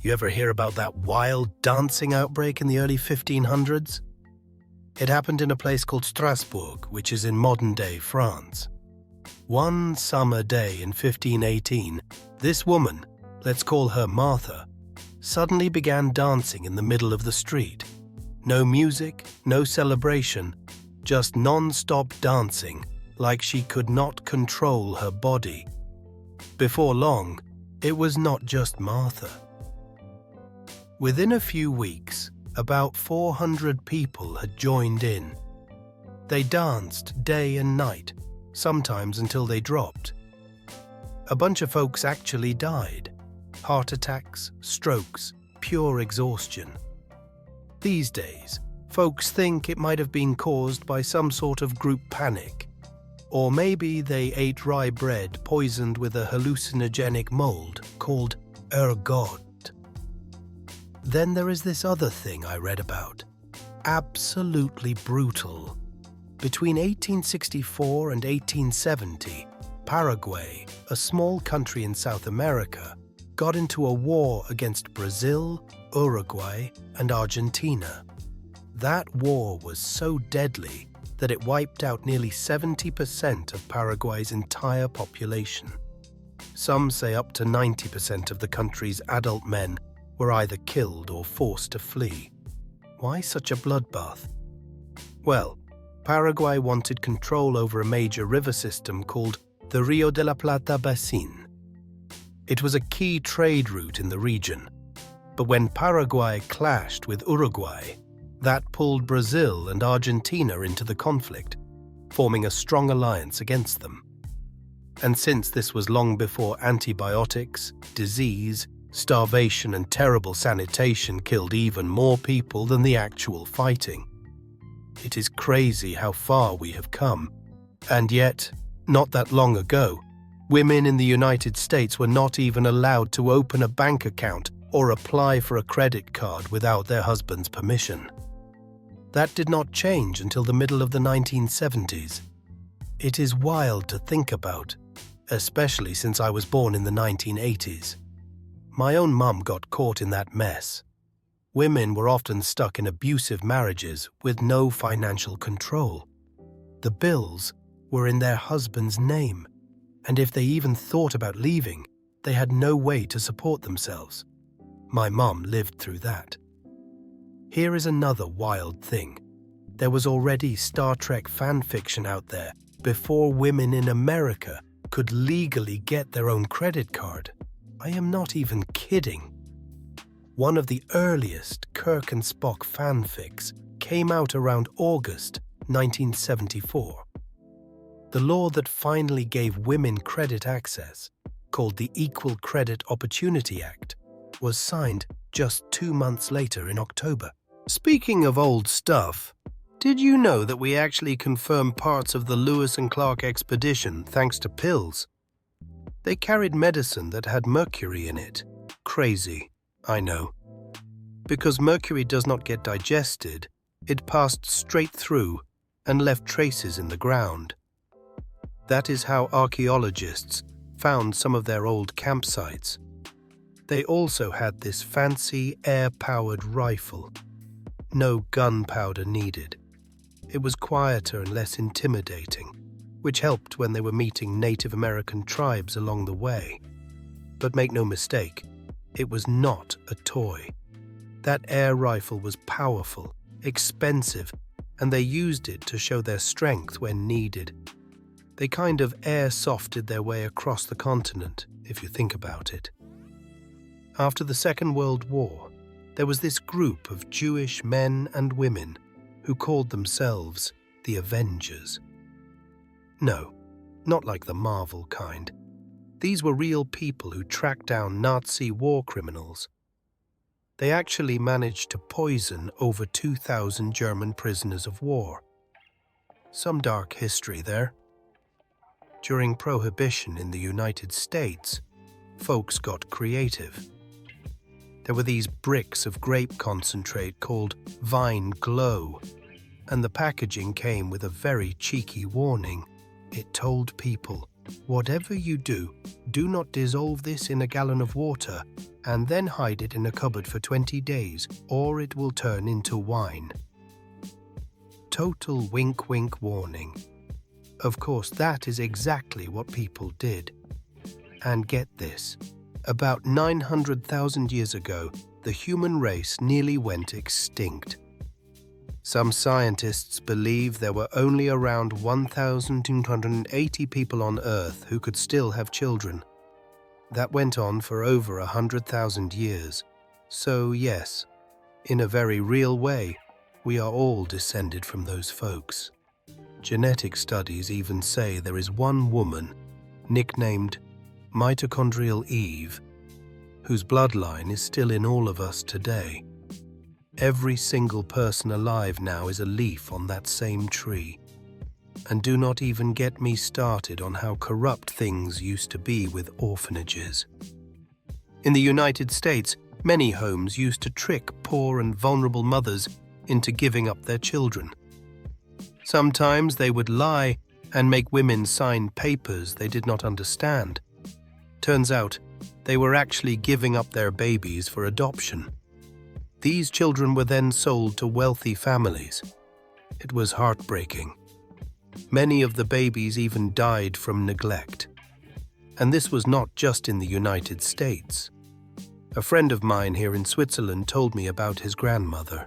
You ever hear about that wild dancing outbreak in the early 1500s? It happened in a place called Strasbourg, which is in modern-day France. One summer day in 1518, this woman, let's call her Martha, suddenly began dancing in the middle of the street. No music, no celebration, just non-stop dancing, like she could not control her body. Before long, it was not just Martha. Within a few weeks, about 400 people had joined in. They danced day and night, sometimes until they dropped. A bunch of folks actually died. Heart attacks, strokes, pure exhaustion. These days, folks think it might have been caused by some sort of group panic. Or maybe they ate rye bread poisoned with a hallucinogenic mold called ergot. Then there is this other thing I read about. Absolutely brutal. Between 1864 and 1870, Paraguay, a small country in South America, got into a war against Brazil, Uruguay, and Argentina. That war was so deadly that it wiped out nearly 70% of Paraguay's entire population. Some say up to 90% of the country's adult men were either killed or forced to flee. Why such a bloodbath? Well, Paraguay wanted control over a major river system called the Rio de la Plata Basin. It was a key trade route in the region, but when Paraguay clashed with Uruguay, that pulled Brazil and Argentina into the conflict, forming a strong alliance against them. And since this was long before antibiotics, disease, starvation and terrible sanitation killed even more people than the actual fighting. It is crazy how far we have come. And yet, not that long ago, women in the United States were not even allowed to open a bank account or apply for a credit card without their husband's permission. That did not change until the middle of the 1970s. It is wild to think about, especially since I was born in the 1980s. My own mum got caught in that mess. Women were often stuck in abusive marriages with no financial control. The bills were in their husband's name, and if they even thought about leaving, they had no way to support themselves. My mum lived through that. Here is another wild thing. There was already Star Trek fan fiction out there before women in America could legally get their own credit card. I am not even kidding. One of the earliest Kirk and Spock fanfics came out around August 1974. The law that finally gave women credit access, called the Equal Credit Opportunity Act, was signed just 2 months later in October. Speaking of old stuff, did you know that we actually confirmed parts of the Lewis and Clark expedition thanks to pills? They carried medicine that had mercury in it. Crazy, I know. Because mercury does not get digested, it passed straight through and left traces in the ground. That is how archaeologists found some of their old campsites. They also had this fancy air-powered rifle. No gunpowder needed. It was quieter and less intimidating, which helped when they were meeting Native American tribes along the way. But make no mistake, it was not a toy. That air rifle was powerful, expensive, and they used it to show their strength when needed. They kind of air-softed their way across the continent, if you think about it. After the Second World War, there was this group of Jewish men and women who called themselves the Avengers. No, not like the Marvel kind. These were real people who tracked down Nazi war criminals. They actually managed to poison over 2,000 German prisoners of war. Some dark history there. During Prohibition in the United States, folks got creative. There were these bricks of grape concentrate called Vine Glow, and the packaging came with a very cheeky warning. It told people Whatever you do, do not dissolve this in a gallon of water and then hide it in a cupboard for 20 days, or it will turn into wine. Total wink wink warning. Of course, that is exactly what people did. And get this, about 900,000 years ago, the human race nearly went extinct. Some scientists believe there were only around 1,280 people on Earth who could still have children. That went on for over 100,000 years. So yes, in a very real way, we are all descended from those folks. Genetic studies even say there is one woman, nicknamed Mitochondrial Eve, whose bloodline is still in all of us today. Every single person alive now is a leaf on that same tree. And do not even get me started on how corrupt things used to be with orphanages. In the United States, many homes used to trick poor and vulnerable mothers into giving up their children. Sometimes they would lie and make women sign papers they did not understand. Turns out, they were actually giving up their babies for adoption. These children were then sold to wealthy families. It was heartbreaking. Many of the babies even died from neglect. And this was not just in the United States. A friend of mine here in Switzerland told me about his grandmother.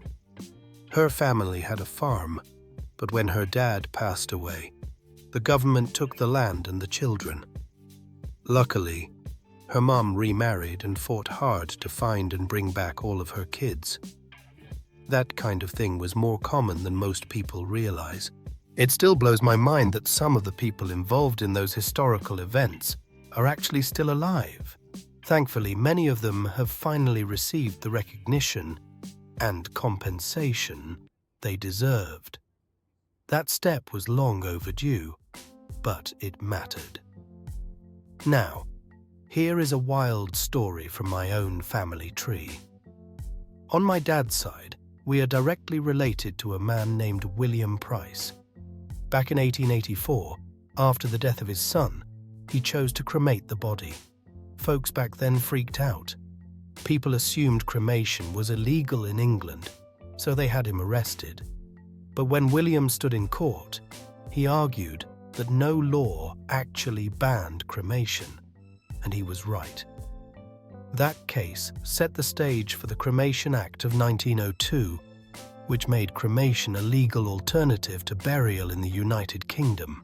Her family had a farm, but when her dad passed away, the government took the land and the children. Luckily, her mom remarried and fought hard to find and bring back all of her kids. That kind of thing was more common than most people realize. It still blows my mind that some of the people involved in those historical events are actually still alive. Thankfully, many of them have finally received the recognition and compensation they deserved. That step was long overdue, but it mattered. Now, here is a wild story from my own family tree. On my dad's side, we are directly related to a man named William Price. Back in 1884, after the death of his son, he chose to cremate the body. Folks back then freaked out. People assumed cremation was illegal in England, so they had him arrested. But when William stood in court, he argued that no law actually banned cremation, and he was right. That case set the stage for the Cremation Act of 1902, which made cremation a legal alternative to burial in the United Kingdom.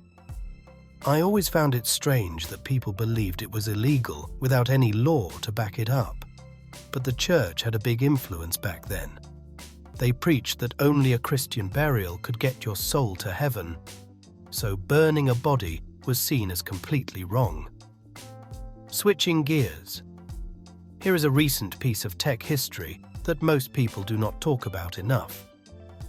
I always found it strange that people believed it was illegal without any law to back it up. But the church had a big influence back then. They preached that only a Christian burial could get your soul to heaven, so burning a body was seen as completely wrong. Switching gears. Here is a recent piece of tech history that most people do not talk about enough.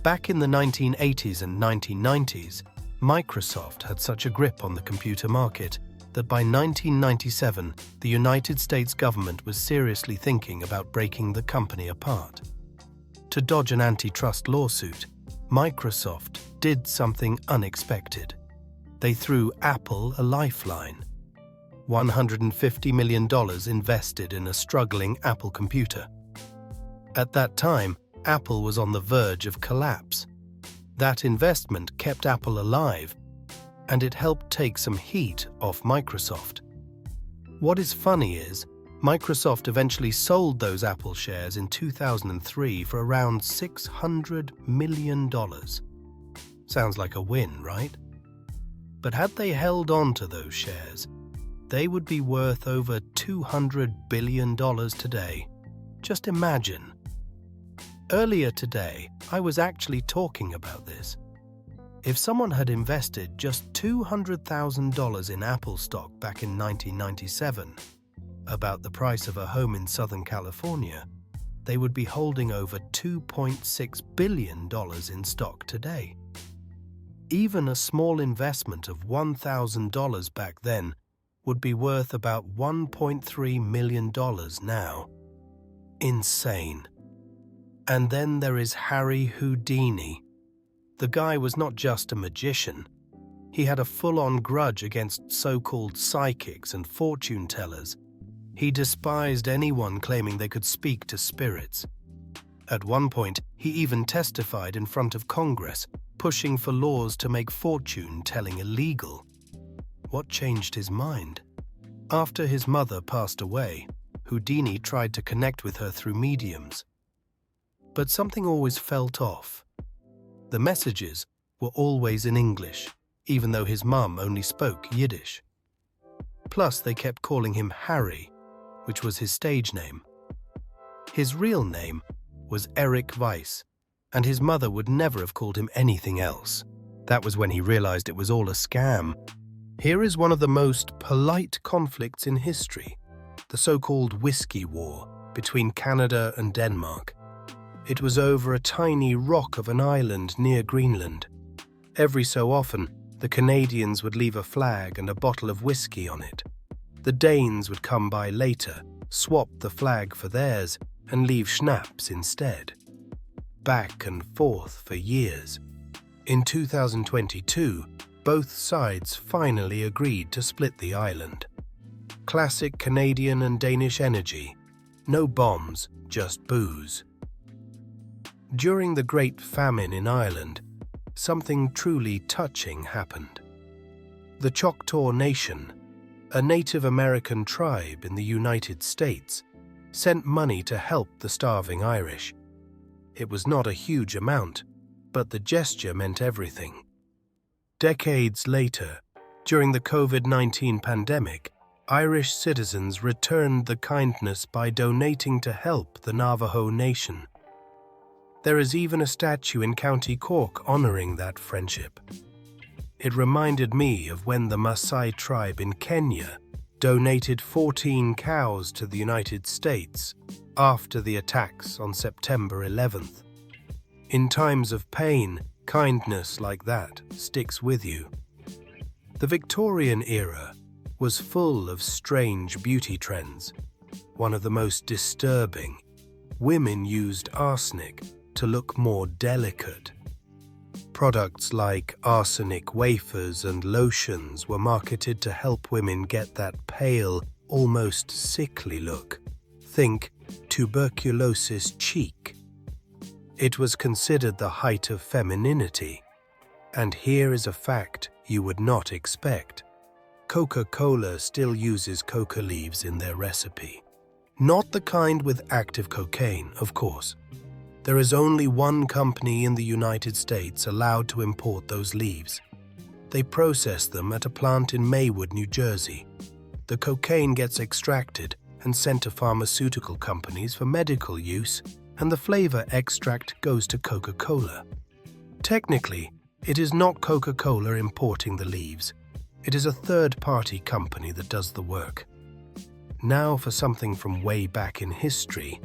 Back in the 1980s and 1990s, Microsoft had such a grip on the computer market that by 1997, the United States government was seriously thinking about breaking the company apart. To dodge an antitrust lawsuit, Microsoft did something unexpected. They threw Apple a lifeline. $150 million invested in a struggling Apple computer. At that time, Apple was on the verge of collapse. That investment kept Apple alive, and it helped take some heat off Microsoft. What is funny is, Microsoft eventually sold those Apple shares in 2003 for around $600 million. Sounds like a win, right? But had they held on to those shares, they would be worth over $200 billion today. Just imagine. Earlier today, I was actually talking about this. If someone had invested just $200,000 in Apple stock back in 1997, about the price of a home in Southern California, they would be holding over $2.6 billion in stock today. Even a small investment of $1,000 back then would be worth about $1.3 million now. Insane. And then there is Harry Houdini. The guy was not just a magician. he had a full-on grudge against so-called psychics and fortune-tellers. He despised anyone claiming they could speak to spirits. At one point, he even testified in front of Congress, pushing for laws to make fortune-telling illegal. What changed his mind? After his mother passed away, Houdini tried to connect with her through mediums. But something always felt off. The messages were always in English, even though his mum only spoke Yiddish. Plus, they kept calling him Harry, which was his stage name. His real name was Eric Weiss, and his mother would never have called him anything else. That was when he realized it was all a scam. Here is one of the most polite conflicts in history, the so-called Whiskey War between Canada and Denmark. It was over a tiny rock of an island near Greenland. Every so often, the Canadians would leave a flag and a bottle of whiskey on it. The Danes would come by later, swap the flag for theirs, and leave schnapps instead. Back and forth for years. In 2022, both sides finally agreed to split the island. Classic Canadian and Danish energy. No bombs, just booze. During the Great Famine in Ireland, something truly touching happened. The Choctaw Nation, a Native American tribe in the United States, sent money to help the starving Irish. It was not a huge amount, but the gesture meant everything. Decades later, during the COVID-19 pandemic, Irish citizens returned the kindness by donating to help the Navajo Nation. There is even a statue in County Cork honoring that friendship. It reminded me of when the Maasai tribe in Kenya donated 14 cows to the United States after the attacks on September 11th. In times of pain, kindness like that sticks with you. The Victorian era was full of strange beauty trends. One of the most disturbing, women used arsenic to look more delicate. Products like arsenic wafers and lotions were marketed to help women get that pale, almost sickly look. Think tuberculosis cheek. It was considered the height of femininity. And here is a fact you would not expect. Coca-Cola still uses coca leaves in their recipe. Not the kind with active cocaine, of course. There is only one company in the United States allowed to import those leaves. They process them at a plant in Maywood, New Jersey. The cocaine gets extracted and sent to pharmaceutical companies for medical use, and the flavor extract goes to Coca-Cola. Technically, it is not Coca-Cola importing the leaves. It is a third-party company that does the work. Now for something from way back in history,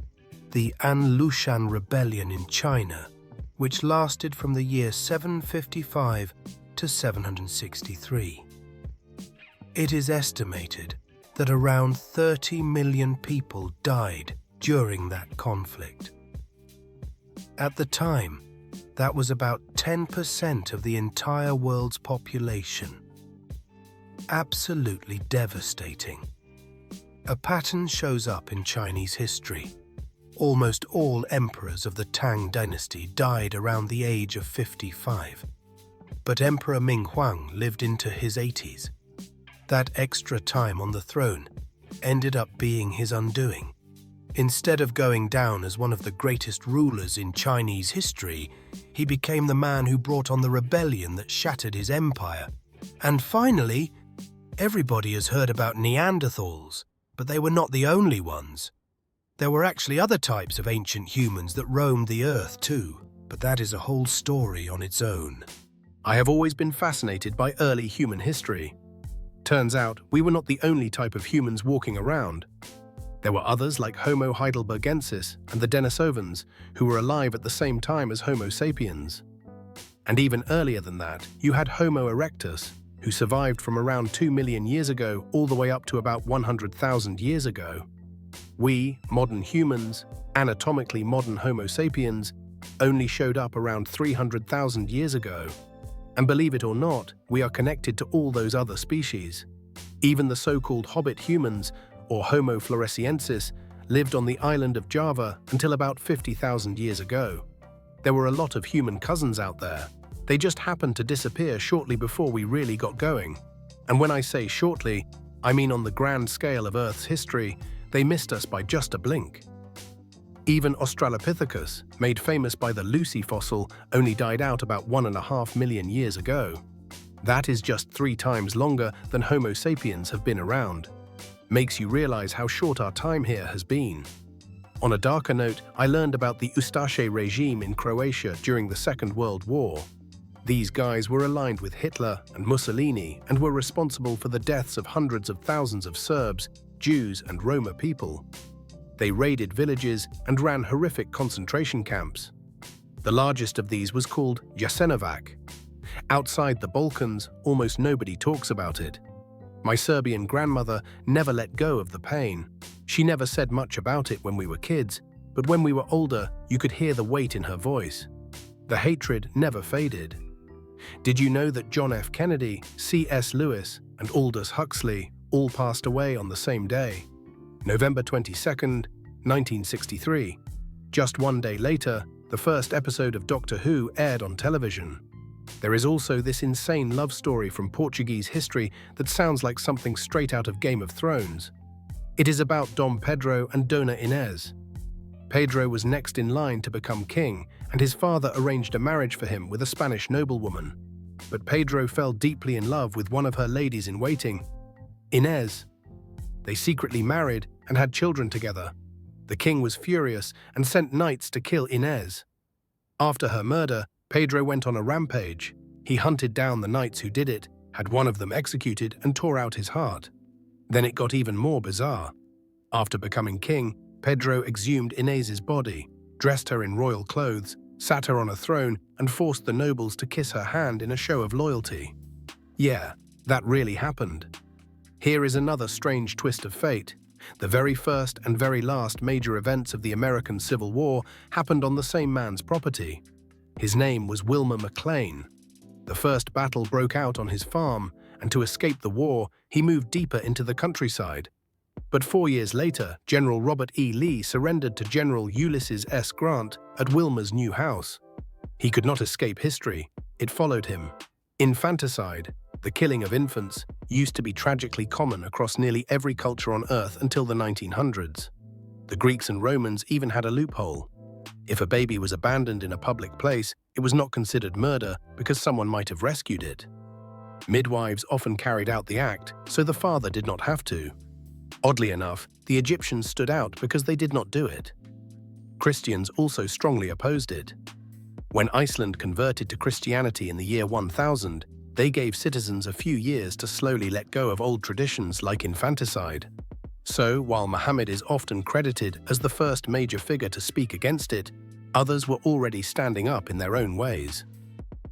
the An Lushan Rebellion in China, which lasted from the year 755 to 763. It is estimated that around 30 million people died during that conflict. At the time, that was about 10% of the entire world's population. Absolutely devastating. A pattern shows up in Chinese history. Almost all emperors of the Tang dynasty died around the age of 55. But Emperor Ming Huang lived into his 80s. That extra time on the throne ended up being his undoing. Instead of going down as one of the greatest rulers in Chinese history, he became the man who brought on the rebellion that shattered his empire. And finally, everybody has heard about Neanderthals, but they were not the only ones. There were actually other types of ancient humans that roamed the earth too, but that is a whole story on its own. I have always been fascinated by early human history. Turns out, we were not the only type of humans walking around. There were others like Homo heidelbergensis and the Denisovans, who were alive at the same time as Homo sapiens. And even earlier than that, you had Homo erectus, who survived from around 2 million years ago all the way up to about 100,000 years ago. We, modern humans, anatomically modern Homo sapiens, only showed up around 300,000 years ago. And believe it or not, we are connected to all those other species. Even the so-called hobbit humans, or Homo floresiensis, lived on the island of Java until about 50,000 years ago. There were a lot of human cousins out there. They just happened to disappear shortly before we really got going. And when I say shortly, I mean on the grand scale of Earth's history, they missed us by just a blink. Even Australopithecus, made famous by the Lucy fossil, only died out about 1.5 million years ago. That is just 3 times longer than Homo sapiens have been around. Makes you realize how short our time here has been. On a darker note, I learned about the Ustaše regime in Croatia during the Second World War. These guys were aligned with Hitler and Mussolini and were responsible for the deaths of hundreds of thousands of Serbs, Jews, and Roma people. They raided villages and ran horrific concentration camps. The largest of these was called Jasenovac. Outside the Balkans, almost nobody talks about it. My Serbian grandmother never let go of the pain. She never said much about it when we were kids, but when we were older, you could hear the weight in her voice. The hatred never faded. Did you know that John F. Kennedy, C.S. Lewis, and Aldous Huxley all passed away on the same day? November 22nd, 1963. Just one day later, the first episode of Doctor Who aired on television. There is also this insane love story from Portuguese history that sounds like something straight out of Game of Thrones. It is about Dom Pedro and Dona Inês. Pedro was next in line to become king, and his father arranged a marriage for him with a Spanish noblewoman. But Pedro fell deeply in love with one of her ladies-in-waiting, Inês. They secretly married and had children together. The king was furious and sent knights to kill Inês. After her murder, Pedro went on a rampage. He hunted down the knights who did it, had one of them executed, and tore out his heart. Then it got even more bizarre. After becoming king, Pedro exhumed Inês's body, dressed her in royal clothes, sat her on a throne, and forced the nobles to kiss her hand in a show of loyalty. Yeah, that really happened. Here is another strange twist of fate. The very first and very last major events of the American Civil War happened on the same man's property. His name was Wilmer McLean. The first battle broke out on his farm, and to escape the war, he moved deeper into the countryside. But 4 years later, General Robert E. Lee surrendered to General Ulysses S. Grant at Wilmer's new house. He could not escape history. It followed him. Infanticide, the killing of infants, used to be tragically common across nearly every culture on Earth until the 1900s. The Greeks and Romans even had a loophole. If a baby was abandoned in a public place, it was not considered murder because someone might have rescued it. Midwives often carried out the act, so the father did not have to. Oddly enough, the Egyptians stood out because they did not do it. Christians also strongly opposed it. When Iceland converted to Christianity in the year 1000, they gave citizens a few years to slowly let go of old traditions like infanticide. So, while Muhammad is often credited as the first major figure to speak against it, others were already standing up in their own ways.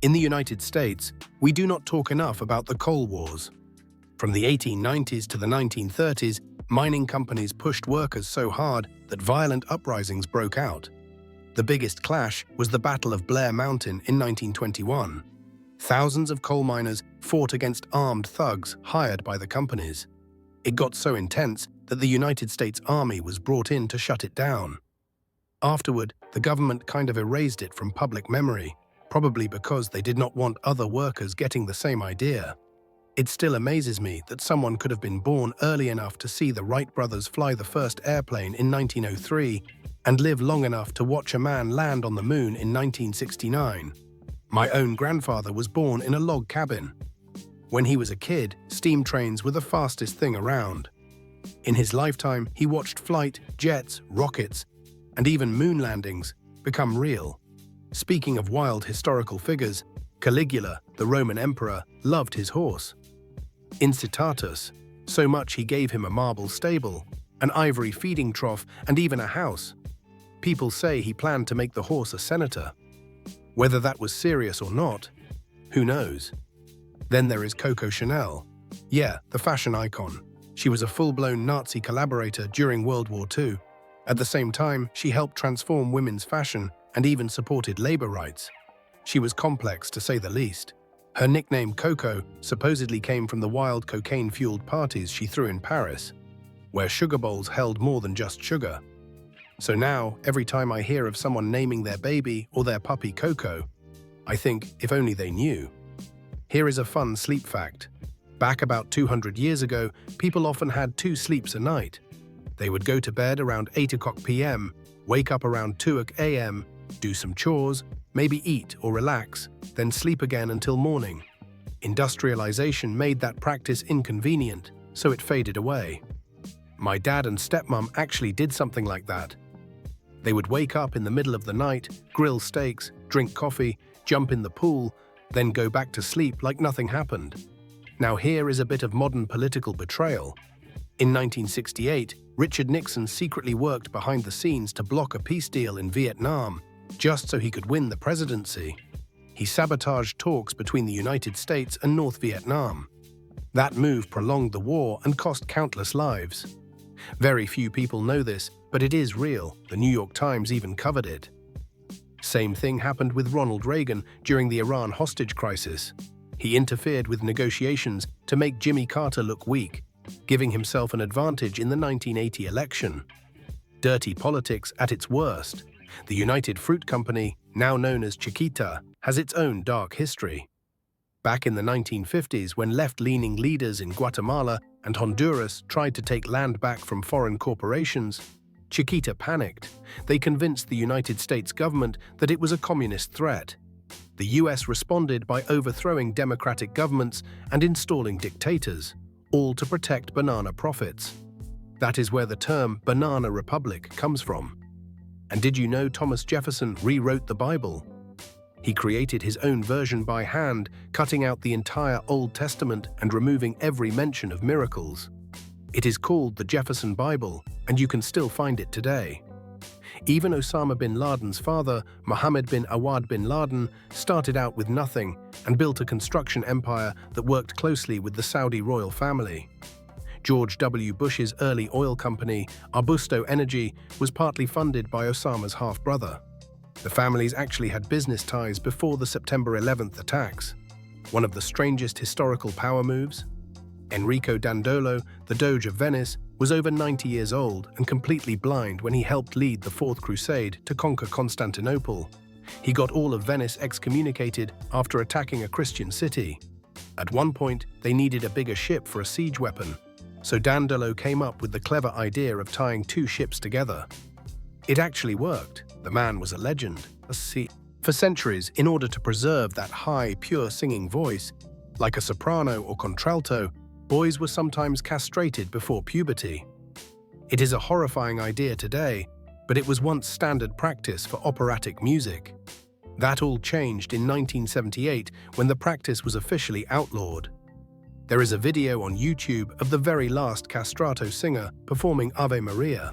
In the United States, we do not talk enough about the coal wars. From the 1890s to the 1930s, mining companies pushed workers so hard that violent uprisings broke out. The biggest clash was the Battle of Blair Mountain in 1921. Thousands of coal miners fought against armed thugs hired by the companies. It got so intense that the United States Army was brought in to shut it down. Afterward, the government kind of erased it from public memory, probably because they did not want other workers getting the same idea. It still amazes me that someone could have been born early enough to see the Wright brothers fly the first airplane in 1903 and live long enough to watch a man land on the moon in 1969. My own grandfather was born in a log cabin. When he was a kid, steam trains were the fastest thing around. In his lifetime, he watched flight, jets, rockets, and even moon landings become real. Speaking of wild historical figures, Caligula, the Roman emperor, loved his horse. Incitatus, so much he gave him a marble stable, an ivory feeding trough, and even a house. People say he planned to make the horse a senator. Whether that was serious or not, who knows? Then there is Coco Chanel. Yeah, the fashion icon. She was a full-blown Nazi collaborator during World War II. At the same time, she helped transform women's fashion and even supported labor rights. She was complex, to say the least. Her nickname Coco supposedly came from the wild cocaine-fueled parties she threw in Paris, where sugar bowls held more than just sugar. So now, every time I hear of someone naming their baby or their puppy Coco, I think, if only they knew. Here is a fun sleep fact. Back about 200 years ago, people often had 2 sleeps a night. They would go to bed around 8 o'clock p.m., wake up around 2 a.m., do some chores, maybe eat or relax, then sleep again until morning. Industrialization made that practice inconvenient, so it faded away. My dad and stepmom actually did something like that. They would wake up in the middle of the night, grill steaks, drink coffee, jump in the pool, then go back to sleep like nothing happened. Now here is a bit of modern political betrayal. In 1968, Richard Nixon secretly worked behind the scenes to block a peace deal in Vietnam, just so he could win the presidency. He sabotaged talks between the United States and North Vietnam. That move prolonged the war and cost countless lives. Very few people know this, but it is real. The New York Times even covered it. Same thing happened with Ronald Reagan during the Iran hostage crisis. He interfered with negotiations to make Jimmy Carter look weak, giving himself an advantage in the 1980 election. Dirty politics at its worst. The United Fruit Company, now known as Chiquita, has its own dark history. Back in the 1950s, when left-leaning leaders in Guatemala and Honduras tried to take land back from foreign corporations, Chiquita panicked. They convinced the United States government that it was a communist threat. The US responded by overthrowing democratic governments and installing dictators, all to protect banana profits. That is where the term banana republic comes from. And did you know Thomas Jefferson rewrote the Bible? He created his own version by hand, cutting out the entire Old Testament and removing every mention of miracles. It is called the Jefferson Bible, and you can still find it today. Even Osama bin Laden's father, Mohammed bin Awad bin Laden, started out with nothing and built a construction empire that worked closely with the Saudi royal family. George W. Bush's early oil company, Arbusto Energy, was partly funded by Osama's half-brother. The families actually had business ties before the September 11th attacks. One of the strangest historical power moves? Enrico Dandolo, the Doge of Venice, was over 90 years old and completely blind when he helped lead the Fourth Crusade to conquer Constantinople. He got all of Venice excommunicated after attacking a Christian city. At one point, they needed a bigger ship for a siege weapon, so Dandolo came up with the clever idea of tying 2 ships together. It actually worked. The man was a legend, For centuries, in order to preserve that high, pure singing voice, like a soprano or contralto, boys were sometimes castrated before puberty. It is a horrifying idea today, but it was once standard practice for operatic music. That all changed in 1978 when the practice was officially outlawed. There is a video on YouTube of the very last castrato singer performing Ave Maria.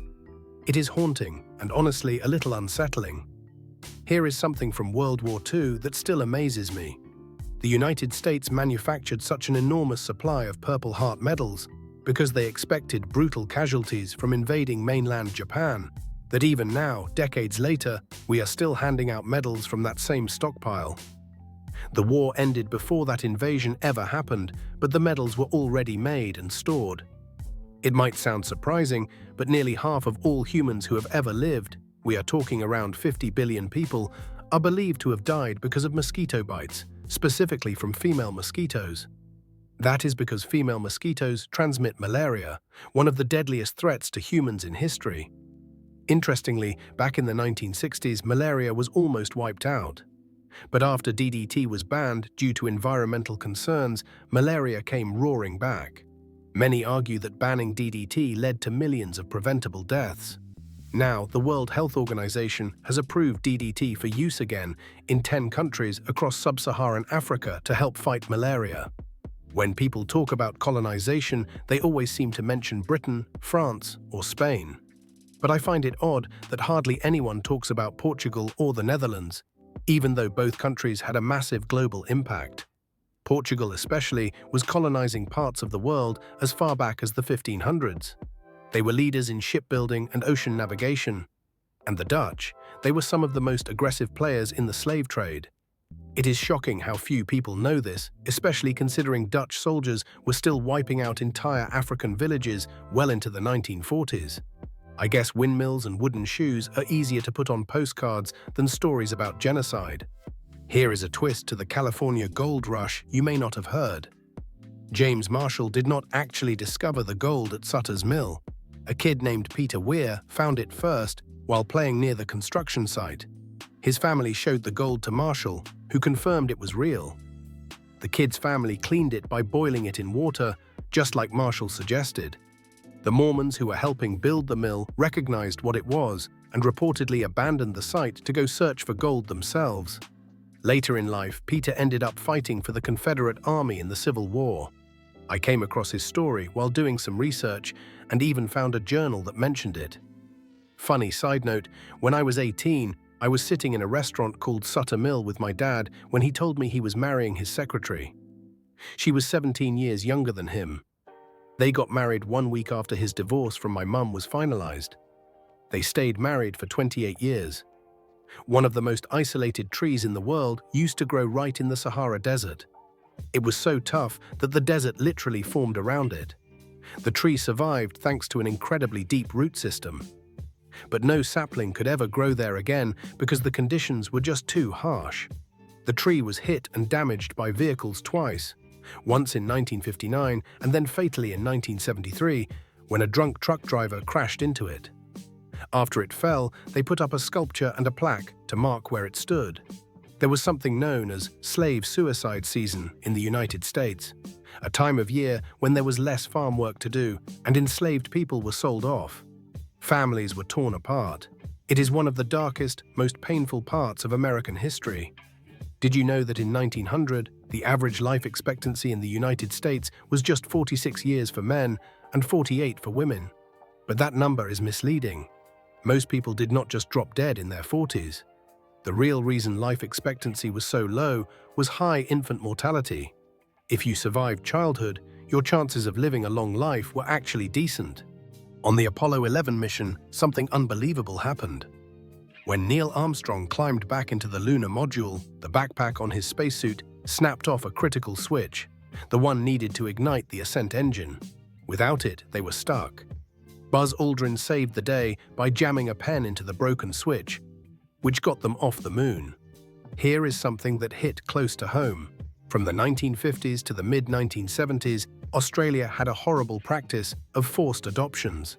It is haunting and honestly a little unsettling. Here is something from World War II that still amazes me. The United States manufactured such an enormous supply of Purple Heart medals because they expected brutal casualties from invading mainland Japan, that even now, decades later, we are still handing out medals from that same stockpile. The war ended before that invasion ever happened, but the medals were already made and stored. It might sound surprising, but nearly half of all humans who have ever lived, we are talking around 50 billion people, are believed to have died because of mosquito bites, specifically from female mosquitoes. That is because female mosquitoes transmit malaria, one of the deadliest threats to humans in history. Interestingly, back in the 1960s, malaria was almost wiped out. But after DDT was banned due to environmental concerns, malaria came roaring back. Many argue that banning DDT led to millions of preventable deaths. Now, the World Health Organization has approved DDT for use again in 10 countries across sub-Saharan Africa to help fight malaria. When people talk about colonization, they always seem to mention Britain, France, or Spain. But I find it odd that hardly anyone talks about Portugal or the Netherlands, even though both countries had a massive global impact. Portugal especially was colonizing parts of the world as far back as the 1500s. They were leaders in shipbuilding and ocean navigation. And the Dutch, they were some of the most aggressive players in the slave trade. It is shocking how few people know this, especially considering Dutch soldiers were still wiping out entire African villages well into the 1940s. I guess windmills and wooden shoes are easier to put on postcards than stories about genocide. Here is a twist to the California gold rush you may not have heard. James Marshall did not actually discover the gold at Sutter's Mill. A kid named Peter Weir found it first while playing near the construction site. His family showed the gold to Marshall, who confirmed it was real. The kid's family cleaned it by boiling it in water, just like Marshall suggested. The Mormons who were helping build the mill recognized what it was and reportedly abandoned the site to go search for gold themselves. Later in life, Peter ended up fighting for the Confederate Army in the Civil War. I came across his story while doing some research and even found a journal that mentioned it. Funny side note, when I was 18, I was sitting in a restaurant called Sutter Mill with my dad when he told me he was marrying his secretary. She was 17 years younger than him. They got married 1 week after his divorce from my mum was finalized. They stayed married for 28 years. One of the most isolated trees in the world used to grow right in the Sahara Desert. It was so tough that the desert literally formed around it. The tree survived thanks to an incredibly deep root system. But no sapling could ever grow there again because the conditions were just too harsh. The tree was hit and damaged by vehicles twice, once in 1959 and then fatally in 1973 when a drunk truck driver crashed into it. After it fell, they put up a sculpture and a plaque to mark where it stood. There was something known as slave suicide season in the United States, a time of year when there was less farm work to do and enslaved people were sold off. Families were torn apart. It is one of the darkest, most painful parts of American history. Did you know that in 1900, the average life expectancy in the United States was just 46 years for men and 48 for women? But that number is misleading. Most people did not just drop dead in their 40s. The real reason life expectancy was so low was high infant mortality. If you survived childhood, your chances of living a long life were actually decent. On the Apollo 11 mission, something unbelievable happened. When Neil Armstrong climbed back into the lunar module, the backpack on his spacesuit snapped off a critical switch, the one needed to ignite the ascent engine. Without it, they were stuck. Buzz Aldrin saved the day by jamming a pen into the broken switch, which got them off the moon. Here is something that hit close to home. From the 1950s to the mid-1970s, Australia had a horrible practice of forced adoptions.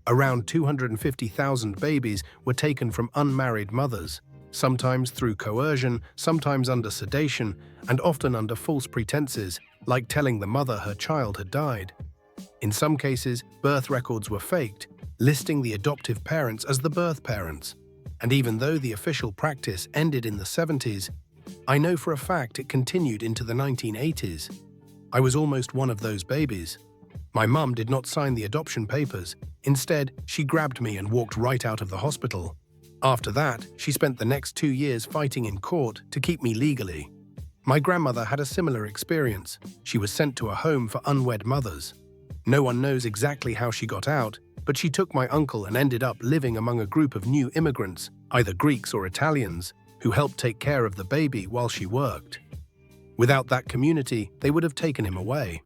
Around 250,000 babies were taken from unmarried mothers, sometimes through coercion, sometimes under sedation, and often under false pretenses, like telling the mother her child had died. In some cases, birth records were faked, listing the adoptive parents as the birth parents. And even though the official practice ended in the 70s, I know for a fact it continued into the 1980s. I was almost one of those babies. My mum did not sign the adoption papers. Instead, she grabbed me and walked right out of the hospital. After that, she spent the next 2 years fighting in court to keep me legally. My grandmother had a similar experience. She was sent to a home for unwed mothers. No one knows exactly how she got out, but she took my uncle and ended up living among a group of new immigrants, either Greeks or Italians, who helped take care of the baby while she worked. Without that community, they would have taken him away.